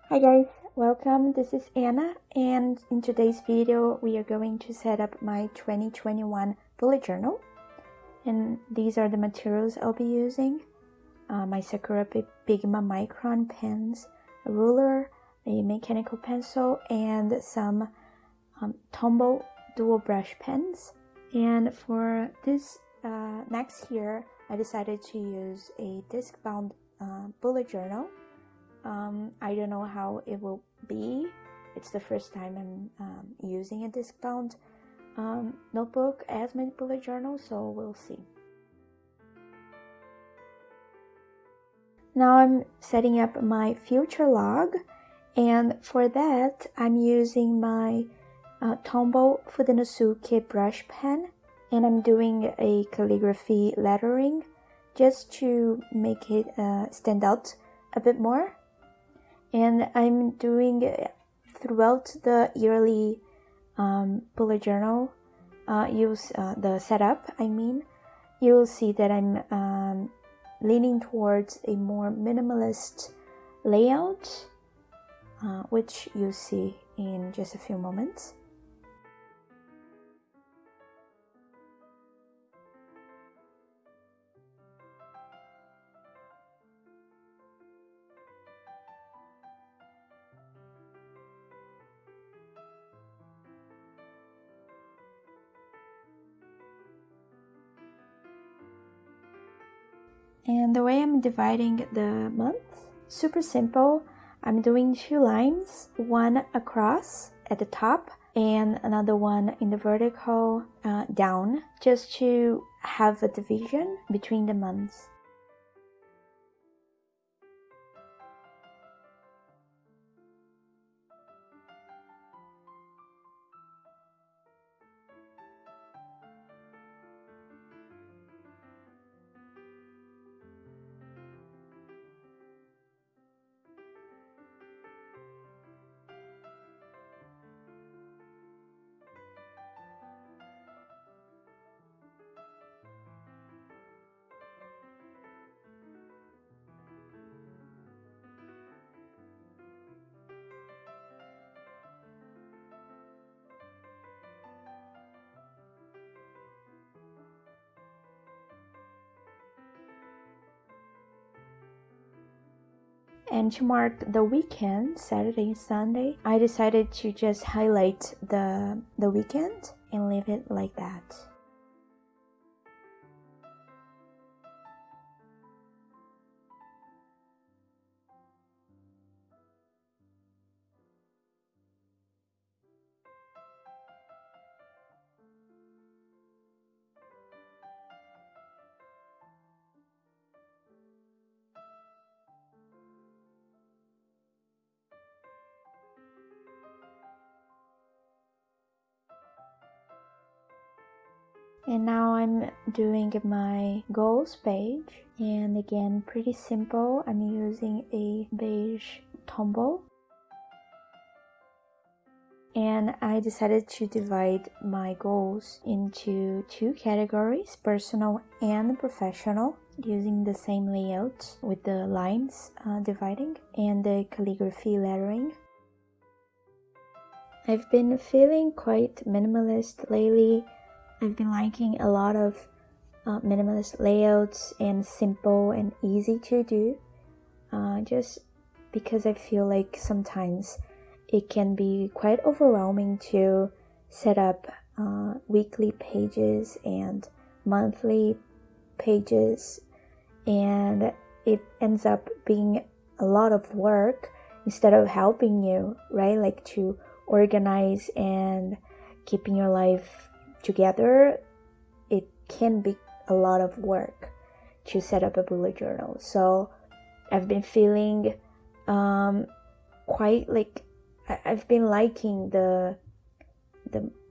Hi guys, welcome. This is Anna, and in today's video we are going to set up my 2021 bullet journal. And these are the materials I'll be using. My Sakura Pigma Micron pens, a ruler, a mechanical pencil, and some Tombow Dual Brush Pens. And for this next year, I decided to use a Discbound bullet journal. I don't know how it will be. It's the first time I'm using a Discbound notebook as my bullet journal, so we'll see. Now I'm setting up my future log, and for that I'm using my Tombow Fudenosuke brush pen, and I'm doing a calligraphy lettering just to make it stand out a bit more. And I'm doing throughout the yearly bullet journal the setup, you'll see that I'm leaning towards a more minimalist layout, which you'll see in just a few moments. And the way I'm dividing the months, super simple. I'm doing 2 lines, one across at the top and another one in the vertical down, just to have a division between the months. And to mark the weekend, Saturday and Sunday, I decided to just highlight the weekend and leave it like that. And now I'm doing my goals page, and again pretty simple. I'm using a beige Tombow, and I decided to divide my goals into 2 categories, personal and professional, using the same layout with the lines dividing and the calligraphy lettering. I've been feeling quite minimalist lately. I've been liking a lot of minimalist layouts and simple and easy to do, just because I feel like sometimes it can be quite overwhelming to set up weekly pages and monthly pages, and it ends up being a lot of work instead of helping you, right? Like to organize and keeping your life together. It can be a lot of work to set up a bullet journal. So I've been feeling quite like I've been liking the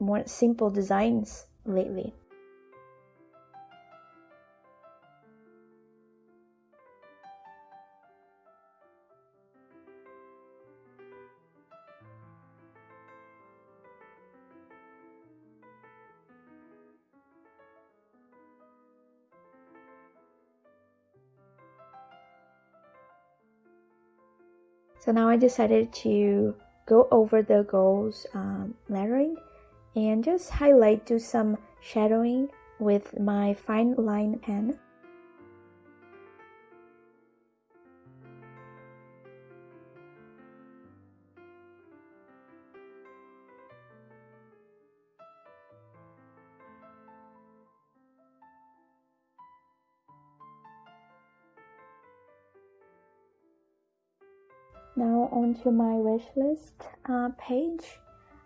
more simple designs lately. So now I decided to go over the goals lettering and just highlight, do some shadowing with my Fineline pen. Now onto my wishlist page.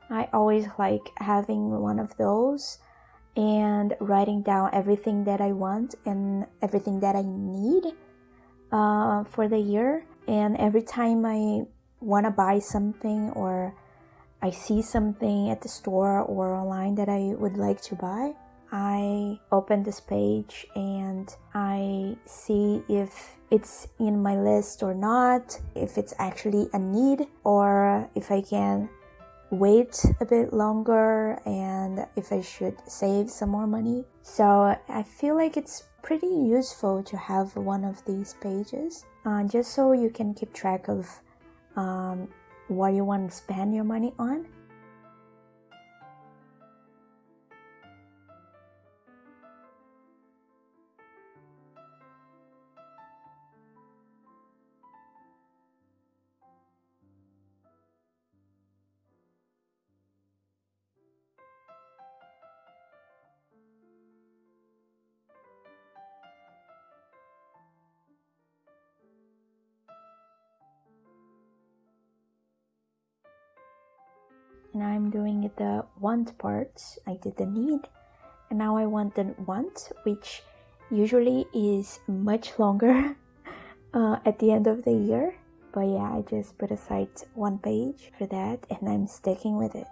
I always like having one of those and writing down everything that I want and everything that I need for the year. And every time I want to buy something or I see something at the store or online that I would like to buy, I open this page and I see if it's in my list or not, if it's actually a need, or if I can wait a bit longer and if I should save some more money. So I feel like it's pretty useful to have one of these pages, just so you can keep track of what you want to spend your money on. And I'm doing the want parts. I did the need, and now I want the want, which usually is much longer at the end of the year. But yeah, I just put aside one page for that, and I'm sticking with it.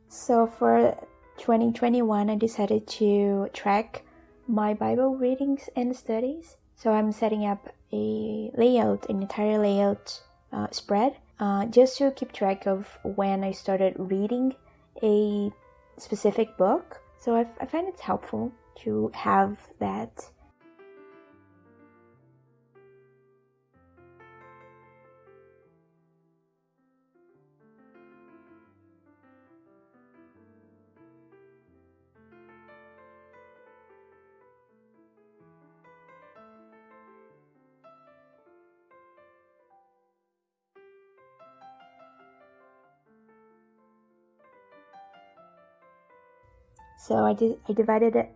So for 2021, I decided to track my Bible readings and studies. So I'm setting up an entire layout spread, just to keep track of when I started reading a specific book. So I find it's helpful to have that. So I divided it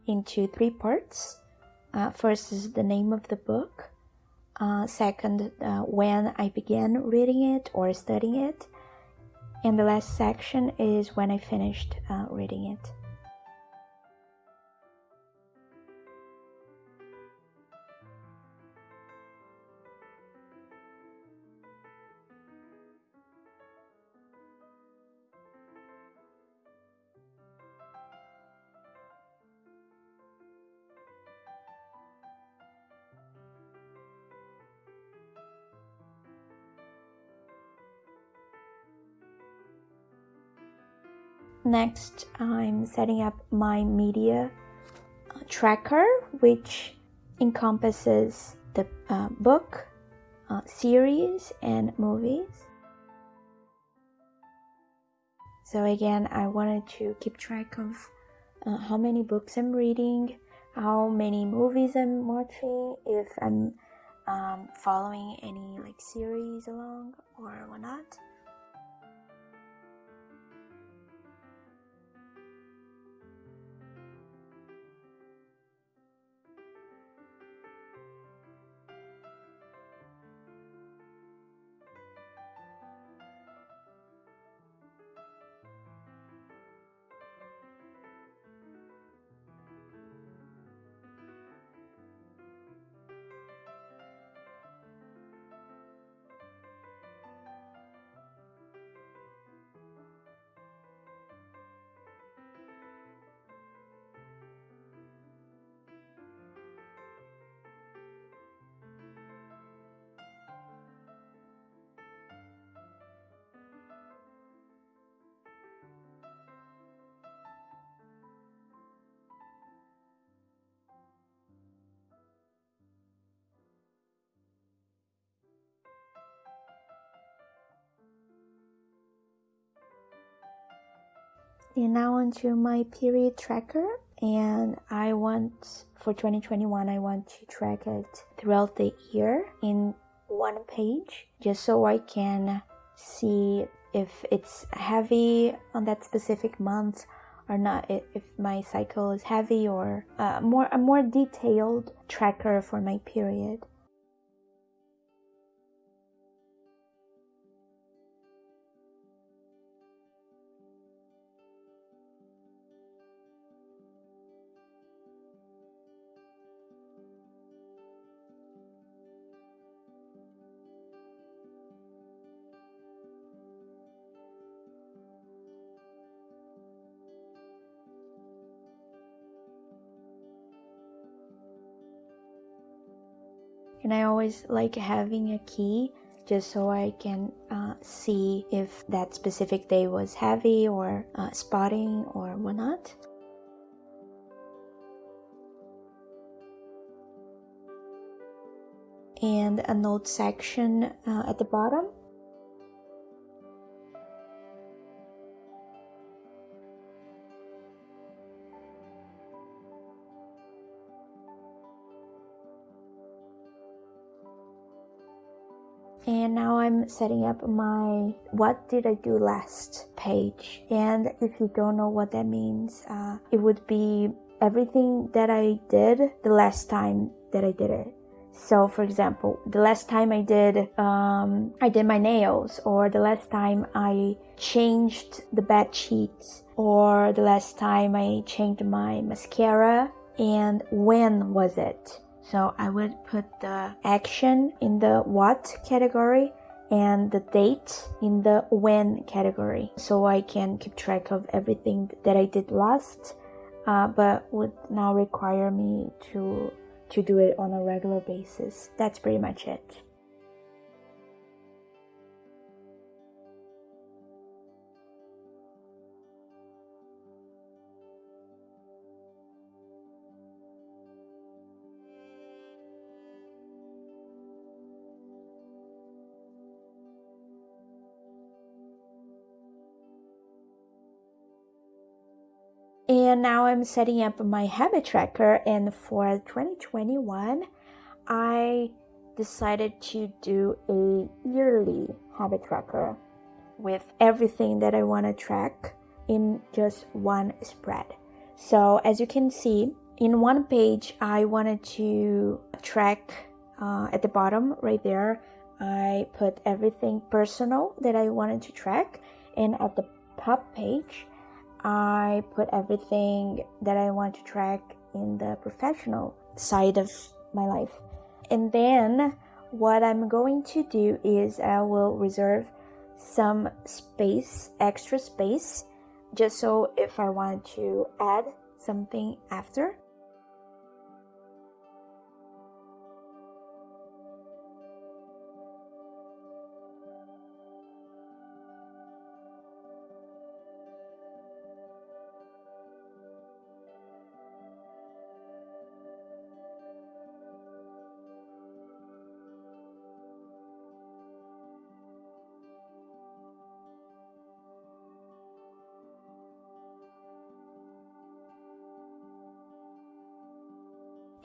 into 3 parts. First is the name of the book. Second, when I began reading it or studying it. And the last section is when I finished reading it. Next, I'm setting up my media tracker, which encompasses the book, series, and movies. So again, I wanted to keep track of how many books I'm reading, how many movies I'm watching, if I'm following any like series along or whatnot. And now onto my period tracker, and for 2021 I want to track it throughout the year in one page, just so I can see if it's heavy on that specific month or not, if my cycle is heavy, or a more detailed tracker for my period. And I always like having a key, just so I can see if that specific day was heavy or spotting or whatnot. And a note section at the bottom. And now I'm setting up my what did I do last page. And if you don't know what that means, it would be everything that I did the last time that I did it. So for example, the last time I did my nails, or the last time I changed the bed sheets, or the last time I changed my mascara, and when was it? So I would put the action in the what category and the date in the when category, so I can keep track of everything that I did last, but would now require me to do it on a regular basis. That's pretty much it. And now I'm setting up my habit tracker, and for 2021 I decided to do a yearly habit tracker with everything that I want to track in just one spread. So as you can see, in one page I wanted to track at the bottom right there, I put everything personal that I wanted to track, and at the top page I put everything that I want to track in the professional side of my life. And then what I'm going to do is I will reserve some space, extra space, just so if I want to add something after.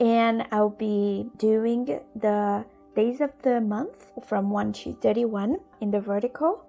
And I'll be doing the days of the month from 1 to 31 in the vertical.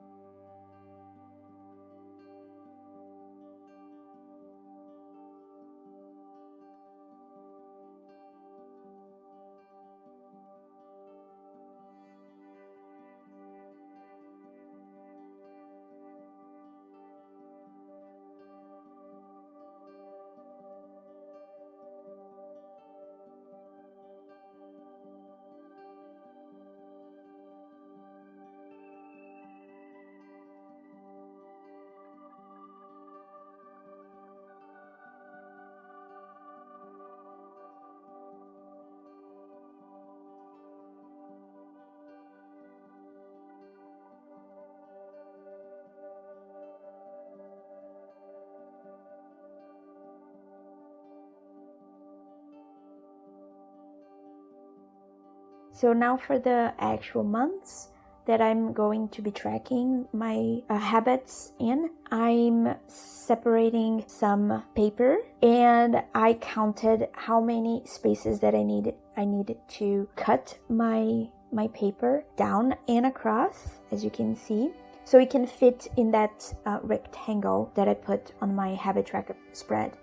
So now for the actual months, that I'm going to be tracking my habits in. I'm separating some paper, and I counted how many spaces that I needed to cut my paper down and across, as you can see, so it can fit in that rectangle that I put on my habit tracker spread.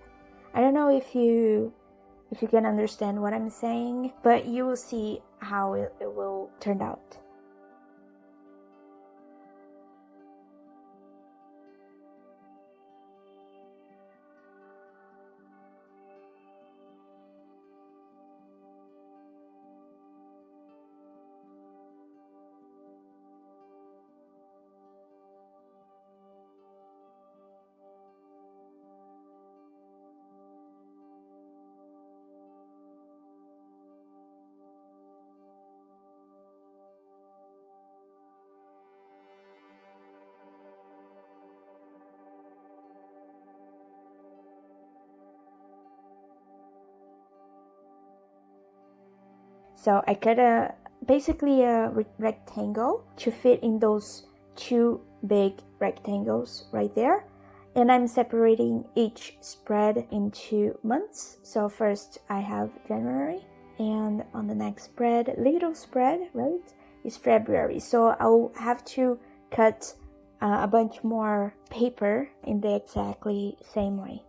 I don't know if you can understand what I'm saying, but you will see how it will turn out. So I cut basically a rectangle to fit in those two big rectangles right there. And I'm separating each spread into months. So first I have January, and on the next spread, little spread, right, is February. So I'll have to cut a bunch more paper in the exactly same way.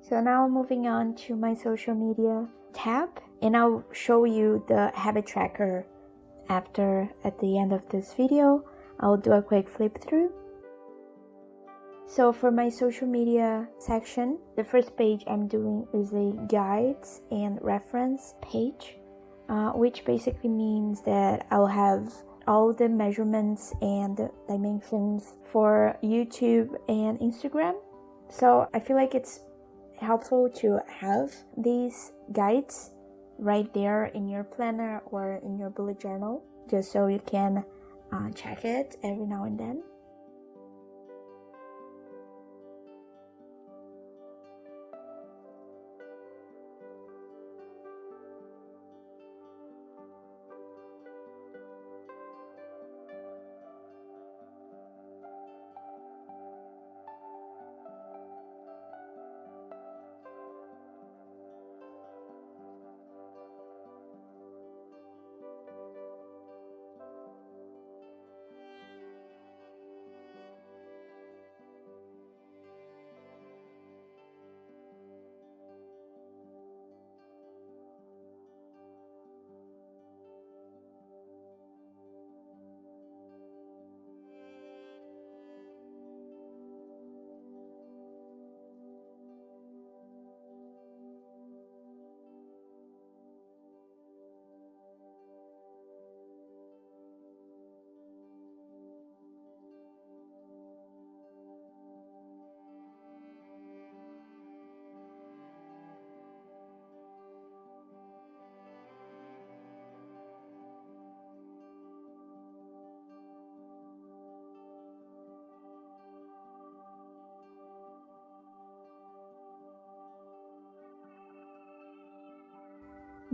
So now moving on to my social media tab, and I'll show you the habit tracker after. At the end of this video, I'll do a quick flip through. So for my social media section, the first page I'm doing is a guides and reference page, which basically means that I'll have all the measurements and dimensions for YouTube and Instagram. So I feel like it's helpful to have these guides right there in your planner or in your bullet journal, just so you can check it every now and then.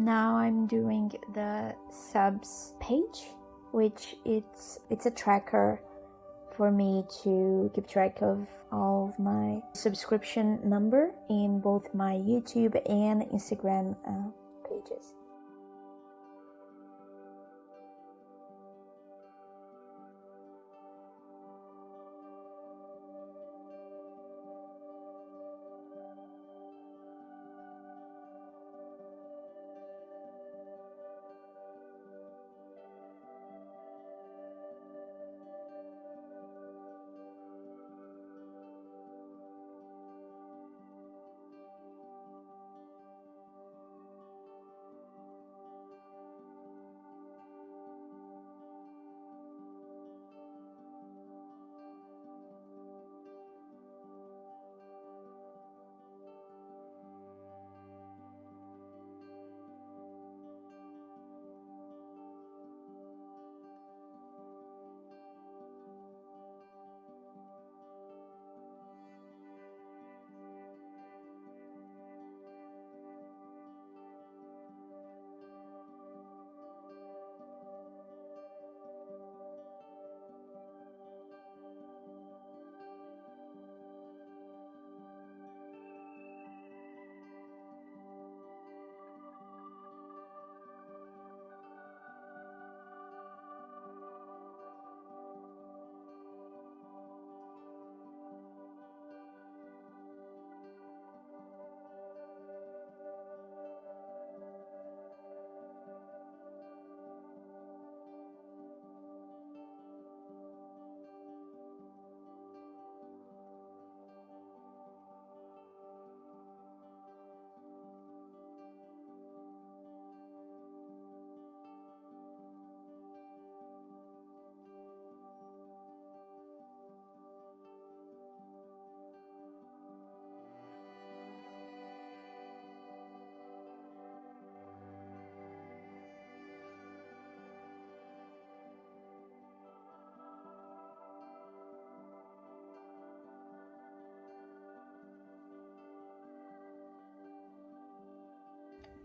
Now I'm doing the subs page, which it's a tracker for me to keep track of all of my subscription number in both my YouTube and Instagram pages.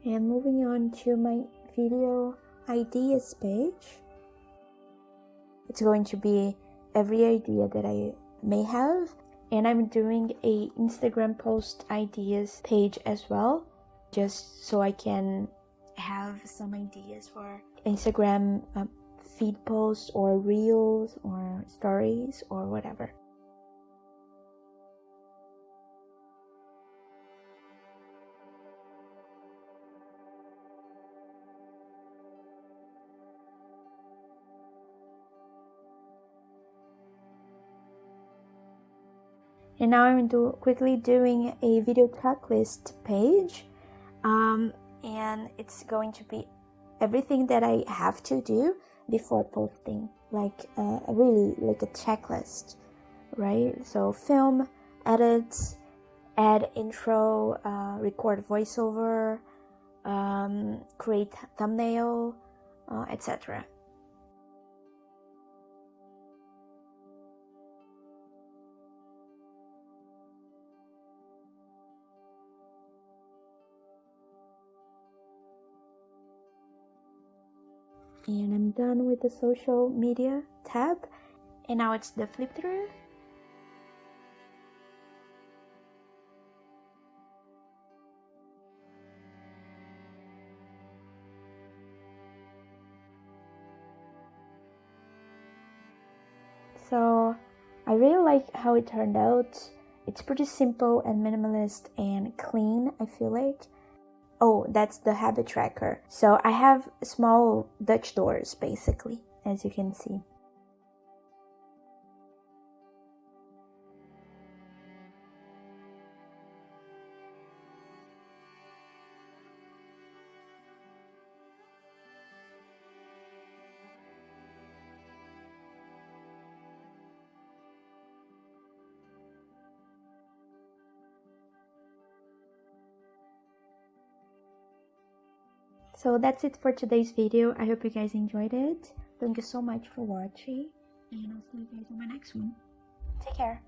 And moving on to my video ideas page, it's going to be every idea that I may have, and I'm doing a Instagram post ideas page as well, just so I can have some ideas for Instagram feed posts or reels or stories or whatever. And now I'm quickly doing a video checklist page, and it's going to be everything that I have to do before posting, like really like a checklist, right? So film, edit, add intro, record voiceover, create thumbnail, etc. And I'm done with the social media tab, and now it's the flip through. So I really like how it turned out. It's pretty simple and minimalist and clean, I feel like. Oh, that's the habit tracker. So I have small Dutch doors, basically, as you can see. So that's it for today's video. I hope you guys enjoyed it. Thank you so much for watching, and I'll see you guys on my next one. Take care.